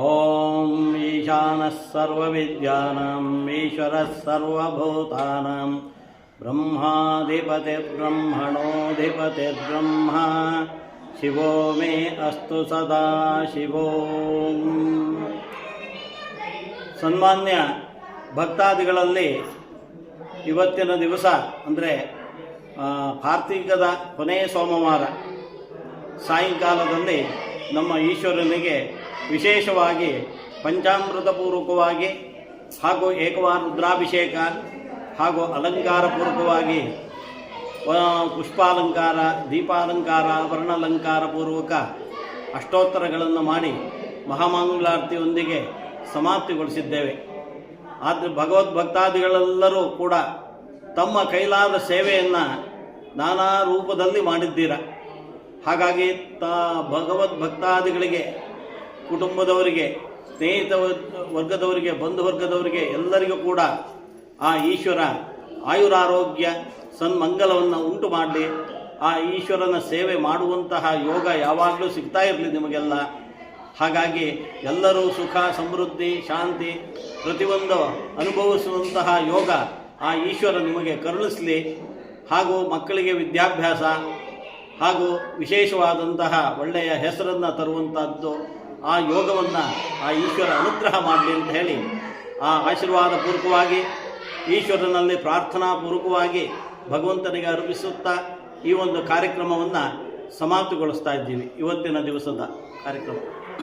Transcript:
ಓಂ ಈಶಾನಃ ಸರ್ವವಿದ್ಯಾನಾಂ ಈಶ್ವರಃ ಸರ್ವಭೂತಾನಾಂ ಬ್ರಹ್ಮಾಧಿಪತಿರ್ಬ್ರಹ್ಮಣೋಧಿಪತಿರ್ಬ್ರಹ್ಮ ಶಿವೋ ಮೇ ಅಸ್ತು ಸದಾ ಶಿವೋ. ಸನ್ಮಾನ್ಯ ಭಕ್ತಾದಿಗಳಲ್ಲಿ ಇವತ್ತಿನ ದಿವಸ ಅಂದರೆ ಕಾರ್ತಿಕದ ಕೊನೆಯ ಸೋಮವಾರ ಸಾಯಂಕಾಲದಲ್ಲಿ ನಮ್ಮ ಈಶ್ವರನಿಗೆ ವಿಶೇಷವಾಗಿ ಪಂಚಾಮೃತಪೂರ್ವಕವಾಗಿ ಹಾಗೂ ಏಕವಾರ ರುದ್ರಾಭಿಷೇಕ ಹಾಗೂ ಅಲಂಕಾರಪೂರ್ವಕವಾಗಿ ಪುಷ್ಪಾಲಂಕಾರ, ದೀಪಾಲಂಕಾರ, ವರ್ಣಾಲಂಕಾರ ಪೂರ್ವಕ ಅಷ್ಟೋತ್ತರಗಳನ್ನು ಮಾಡಿ ಮಹಾಮಂಗಳಾರತಿಯೊಂದಿಗೆ ಸಮಾಪ್ತಿಗೊಳಿಸಿದ್ದೇವೆ. ಆದರೆ ಭಗವದ್ಭಕ್ತಾದಿಗಳೆಲ್ಲರೂ ಕೂಡ ತಮ್ಮ ಕೈಲಾದ ಸೇವೆಯನ್ನು ನಾನಾ ರೂಪದಲ್ಲಿ ಮಾಡಿದ್ದೀರ. ಹಾಗಾಗಿ ಭಗವದ್ಭಕ್ತಾದಿಗಳಿಗೆ, ಕುಟುಂಬದವರಿಗೆ, ಸ್ನೇಹಿತ ವರ್ಗದವರಿಗೆ, ಬಂಧು ವರ್ಗದವರಿಗೆ ಎಲ್ಲರಿಗೂ ಕೂಡ ಆ ಈಶ್ವರ ಆಯುರಾರೋಗ್ಯ ಸನ್ಮಂಗಲವನ್ನು ಉಂಟು ಮಾಡಲಿ. ಆ ಈಶ್ವರನ ಸೇವೆ ಮಾಡುವಂತಹ ಯೋಗ ಯಾವಾಗಲೂ ಸಿಗ್ತಾ ಇರಲಿ ನಿಮಗೆಲ್ಲ. ಹಾಗಾಗಿ ಎಲ್ಲರೂ ಸುಖ, ಸಮೃದ್ಧಿ, ಶಾಂತಿ ಪ್ರತಿಯೊಂದು ಅನುಭವಿಸುವಂತಹ ಯೋಗ ಆ ಈಶ್ವರ ನಿಮಗೆ ಕರುಣಿಸಲಿ. ಹಾಗೂ ಮಕ್ಕಳಿಗೆ ವಿದ್ಯಾಭ್ಯಾಸ ಹಾಗೂ ವಿಶೇಷವಾದಂತಹ ಒಳ್ಳೆಯ ಹೆಸರನ್ನು ತರುವಂಥದ್ದು ಆ ಯೋಗವನ್ನು ಆ ಈಶ್ವರ ಅನುಗ್ರಹ ಮಾಡಲಿ ಅಂತ ಹೇಳಿ ಆ ಆಶೀರ್ವಾದ ಪೂರ್ವಕವಾಗಿ ಈಶ್ವರನಲ್ಲಿ ಪ್ರಾರ್ಥನಾಪೂರ್ವಕವಾಗಿ ಭಗವಂತನಿಗೆ ಅರ್ಪಿಸುತ್ತಾ ಈ ಒಂದು ಕಾರ್ಯಕ್ರಮವನ್ನು ಸಮಾಪ್ತಿಗೊಳಿಸ್ತಾ ಇದ್ದೀವಿ. ಇವತ್ತಿನ ದಿವಸದ ಕಾರ್ಯಕ್ರಮ